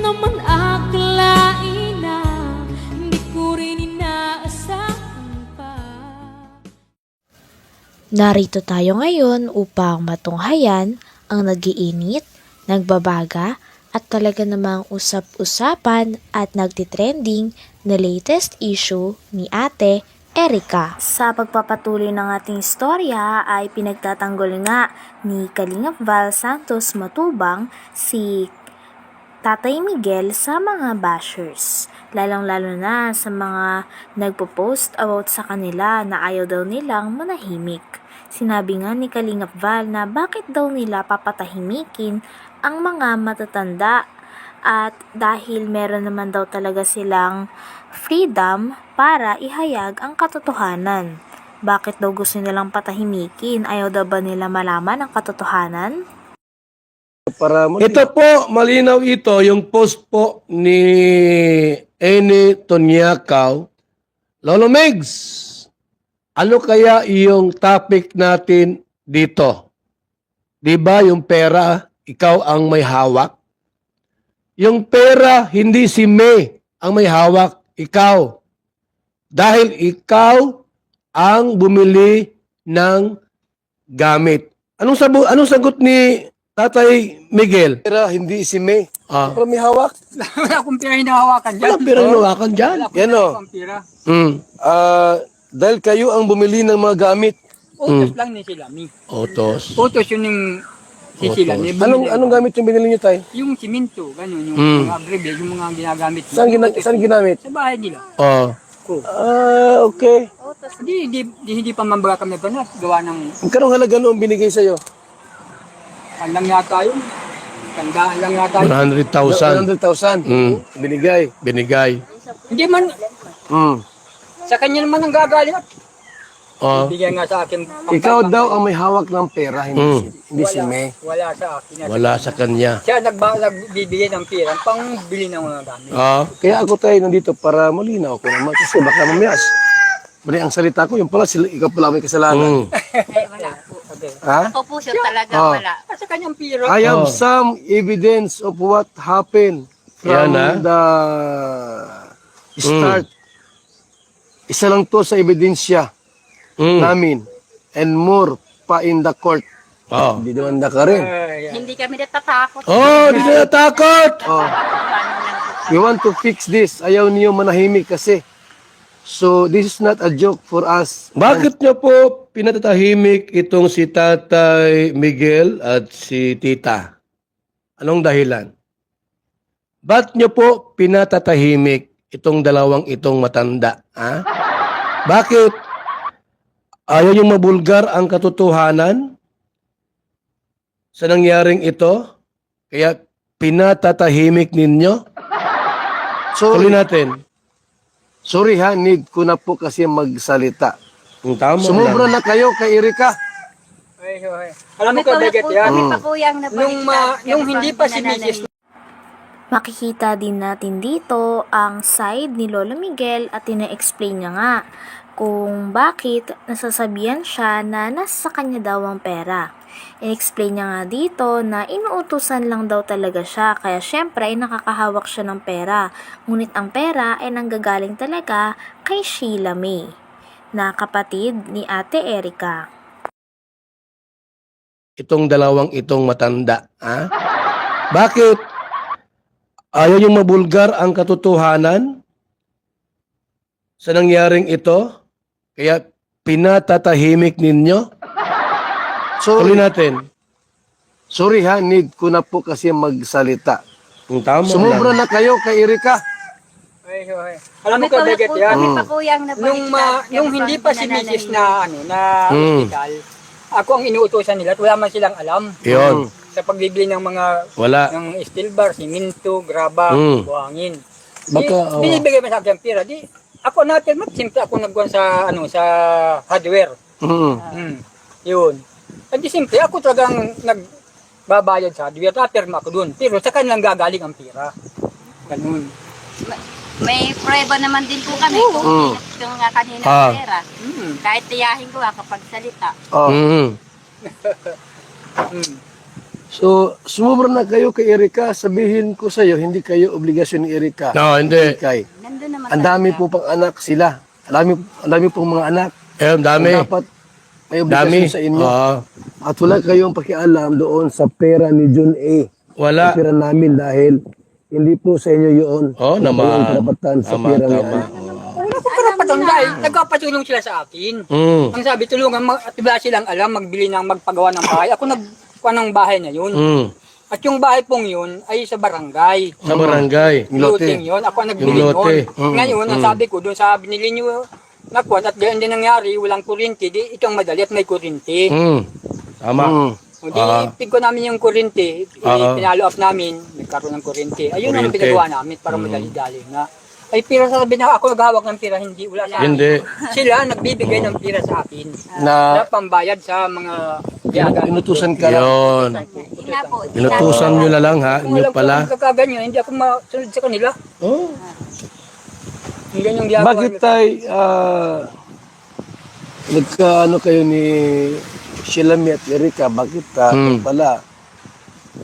naman akalain na hindi ko rin inaasahan pa. Narito tayo ngayon upang matunghayan ang nagiinit, nagbabaga at talaga namang usap-usapan at nagtitrending na latest issue ni Ate Erica. Sa pagpapatuloy ng ating istorya ay pinagtatanggol nga ni Kalingap Val Santos Matubang si Tatay Miguel sa mga bashers. Lalong-lalo na sa mga nagpo-post about sa kanila na ayaw daw nilang manahimik. Sinabi nga ni Kalingap Val na bakit daw nila papatahimikin ang mga matatanda at dahil meron naman daw talaga silang freedom para ihayag ang katotohanan. Bakit daw gusto nilang patahimikin? Ayaw daw ba nila malaman ang katotohanan? Ito po, malinaw ito, yung post po ni Eni Tonyakaw. Lolo Megs, ano kaya yung topic natin dito? Diba yung pera, ikaw ang may hawak? Yung pera, hindi si May ang may hawak, ikaw. Dahil ikaw ang bumili ng gamit. Anong sagot ni Tatay Miguel? Pera, hindi si May. Pero may hawak. Wala akong pira hinahawakan dyan. Walang pera hinawakan dyan. Yan o. Akong pira. Dahil kayo ang bumili ng mga gamit. Utos lang ni sila, mi. Otos. Utos yun yung sisila. Anong gamit yung binili nyo, Tay? Yung simento, ganun, yung mga breve, yung mga ginagamit. Saan ginamit? Sa bahay nila. Okay. Hindi pa mambaga kami pa na gawa ng Magkano halaga noong binigay sa'yo? kandang yata yun. Kandaan lang yata yun. 100,000. 100,000. Binigay. Hindi man, sa kanya naman ang gagaling. Bigyan nga sa akin. Ikaw daw ang may hawak ng pera, hindi si May. Wala sa akin. Wala sa kanya. Siya nagbibigay ng pira, pang bili ng mga gamit. Kaya ako tayo nandito para malinaw ako naman. Kasi baka mamayas. Mali ang salita ko, yung pala, ikaw pala may kasalanan. Ay, wala po. Ha? Ako po siya talaga wala. Sa kanyang pira. I have some evidence of what happened from the start. Isa lang to sa ebidensya namin and more pa in the court. Hindi naman na ka rin. Hindi kami natatakot. Hindi na natakot! We want to fix this. Ayaw niyo manahimik kasi. So, this is not a joke for us. Bakit niyo po pinatatahimik itong si Tatay Miguel at si Tita? Anong dahilan? Ba't niyo po pinatatahimik itong dalawang itong matanda? Bakit? Ayaw yung mabulgar ang katotohanan sa nangyaring ito? Kaya pinatatahimik ninyo? Tuloy natin. Sorry ha, need ko na po kasi magsalita. Sumubra na kayo kay Erica. Alam mo ka, Beget, yan? Kami pa po yung Nung hindi pa si Mrs. Makikita din natin dito ang side ni Lolo Miguel at ina-explain niya nga kung bakit nasasabihan siya na nasa kanya daw ang pera. I-explain niya nga dito na inuutusan lang daw talaga siya kaya syempre ay nakakahawak siya ng pera. Ngunit ang pera ay nanggagaling talaga kay Sheila May na kapatid ni Ate Erica. Itong dalawang itong matanda, Bakit? Ayaw yung mabulgar ang katotohanan sa nangyaring ito? Kaya pinatatahimik ninyo? Tuloy natin. Sorry ha, need ko na po kasi magsalita. Sumubra na kayo kay Erica. Alam mo ka, Beget, yan? Kami pa po yung Nung hindi pa si Mrs. na hospital, ako ang inuutosan nila at wala man silang alam. Yun. Sa pagbibili ng mga ng steel bar, simento, graba, buhangin. Binibigay mo sa akin ang pera. Ako natin, simple ako nagkuhan sa sa hardware. Yun. At simple, ako talagang nagbabayad sa hardware. Napirma ako dun. Pero sa kanilang gagaling ang pera. Ganun. May prueba naman din po kami kung yung kanina pera. Kahit tiyahin ko kapag salita. So, sumubra na kayo kay Erika, sabihin ko sa iyo, hindi kayo obligasyon ni Erika. No, hindi. Kay. Nandun naman Ang dami po pang anak sila. Ang dami pong mga anak. Ang dami. So, dapat may obligasyon Dami. sa inyo. Oo. At wala kayong pakialam doon sa pera ni Jun A. Wala. Sa pera namin dahil hindi po sa inyo yun. Oo naman. Ang karapatan sa Tama, pera tama. niya. Wala ko karapatan dahil nagkapatulong sila sa akin. Ang sabi, tulungan, wala silang alam, magpagawa ng bahay. Ako nagkuha ng bahay na yun. At yung bahay pong yun ay sa barangay. Sa barangay. Luting yun. Ako ang nagbili Yung lote. nun. Ngayon, ang sabi ko, doon sa binili nyo, nakuha, at ganyan din nangyari, walang kurinti, di itong madali at may kurinti. Tama. O di, ipig ko namin yung kurinti, pinalo up namin, nagkaroon ng kurinti. Ayun ang Kuryente. pinagawa namin para madali-dali na. Ay, pira sabi na ako naghawak ng pira, hindi, wala sa akin. Hindi. Sila nagbibigay ng pira sa akin. Na Na pambayad sa mga biyaga. inutusan ka lang. Yun. Ina po. Inutusan nyo na lang ha. Kung Inyo alam ko pala. kung kakaganyan, hindi ako masunod sa kanila. Oh. Hindi yung ginagawa Bakit nila. tay nagkaano kayo ni Shilami at Erika? Bakit pala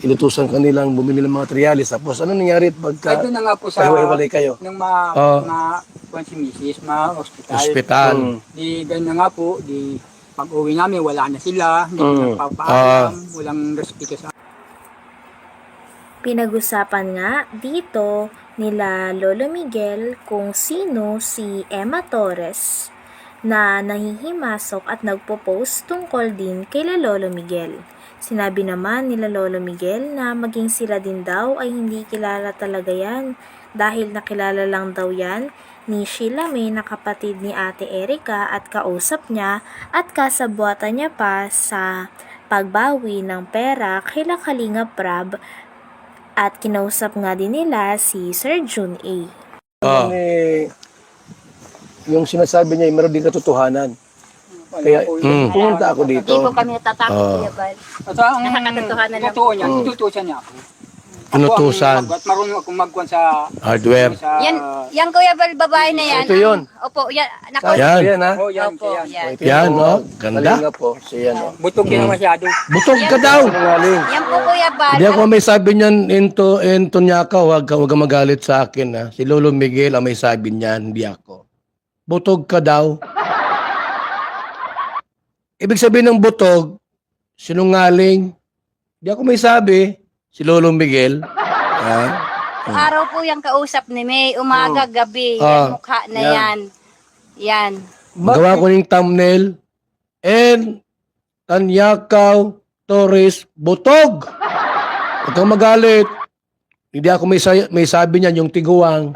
inutusan kanilang bumili ng mga materialis? Tapos ano nangyari pagka Ay, doon na nga po sa... pahiwalay kayo? Nung kuwan si Mrs. hospital. Hospital. Di ganun na nga po, di pag uwi namin, wala na sila. Hindi nagpapaalam, walang respeto sa Pinag-usapan nga dito nila Lolo Miguel kung sino si Emma Torres na nahihimasok at nagpo-post tungkol din kay Lolo Miguel. Sinabi naman nila Lolo Miguel na maging sila din daw ay hindi kilala talaga yan dahil nakilala lang daw yan ni Sheila May na kapatid ni Ate Erika at kausap niya at kasabuatan niya pa sa pagbawi ng pera kay Kalinga Prab at kinausap nga din nila si Sir Jun A. Yung sinasabi niya, meron din katotohanan. Kaya pumunta ako dito. Hindi po kami natatakot, Kuya Bal. At ang Nakakatotohanan lang totoo niya, tututusan niya ako. Inutusan. At marunong akong magkuhan sa... Hardware. sa Yan Kuya Bal, babae na yan. Ito yun. Opo, yan. Nako. Yan. Yan ha. Oh, yan, Opo, yan. yan. Yan, oh. Ganda. Kalinga po. Siya no. Butog yun masyado. Butog ka daw. Sinungaling. Yan po Kuya Bal. Hindi ako may sabi niyan, Ento Nyaka, wag ka magalit sa akin ha. Si Lolo Miguel ang may sabi niyan, hindi ako. Butog ka daw. Ibig sabihin ng butog, sinungaling. Hindi ako may sabi, si Lolo Miguel. Araw po yung kausap ni May, umaga, gabi. Yan, mukha na yan. Yan. Gawa ko ng thumbnail. And Tanyakaw Torres Butog. Huwag kang magalit. Hindi ako may sabi niyan, yung tiguang.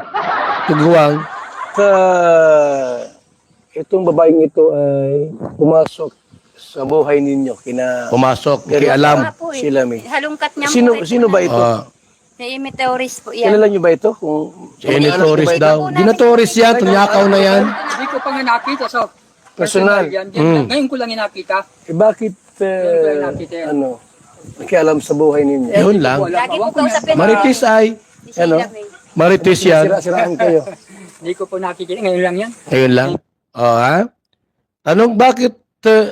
Tiguang. Itong babaeng ito ay pumasok sa buhay ninyo. Pumasok, kialam. Wala po eh. Sila May. Halongkat niya Sino ba ito? Si Meteoris po yan. Kilala niyo ba ito? Kung Jenny Torres daw. Di na Torres yan, Tanyakaw na yan. Hindi ko pa nga nakita. So, Personal. Yan. Ngayon ko lang nakita. bakit ano, nakialam sa buhay ninyo? Yun lang. Lagi po kausapin. Marites ay. Si Sheila Ano? May. Marites yan. Sira-siraan kayo. Hindi ko po nakikita. Ngayon lang yan. Ayun lang. Ha? Tanong, bakit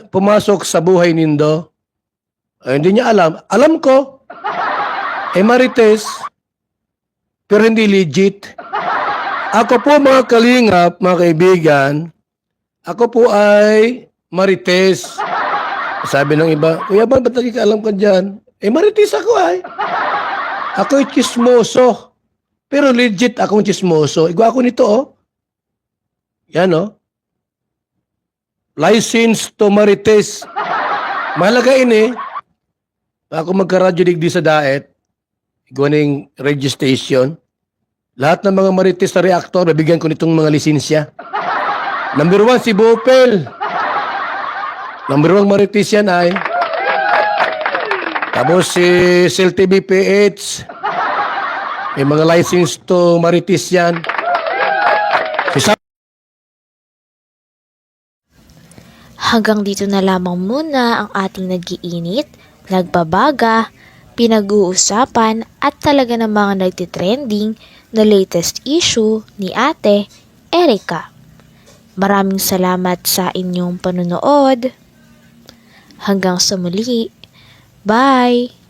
pumasok sa buhay nindo? Hindi niya alam. Alam ko. Marites. Pero hindi legit. Ako po mga kalingap, mga kaibigan, ako po ay Marites. Sabi ng iba, Kuya ba, ba't nagkikaalam ka dyan? Marites ako ay. Ako'y chismoso. Pero legit akong chismoso. Igwa ako nito, oh. Yan, oh. License to Marites. Mahalaga ini. Ako magka-radyo digdi sa daet. Igwa ng registration. Lahat ng mga Marites na reactor, nabigyan ko nitong mga lisensya. Number 1, si Bopel. Number 1 Marites yan ay. Tapos si CelTV PH. May mga license to Marites yan. Hanggang dito na lamang muna ang ating nag-iinit, nagbabaga, pinag-uusapan at talaga namang nagtitrending na latest issue ni Ate Erika. Maraming salamat sa inyong panonood. Hanggang sa muli. Bye!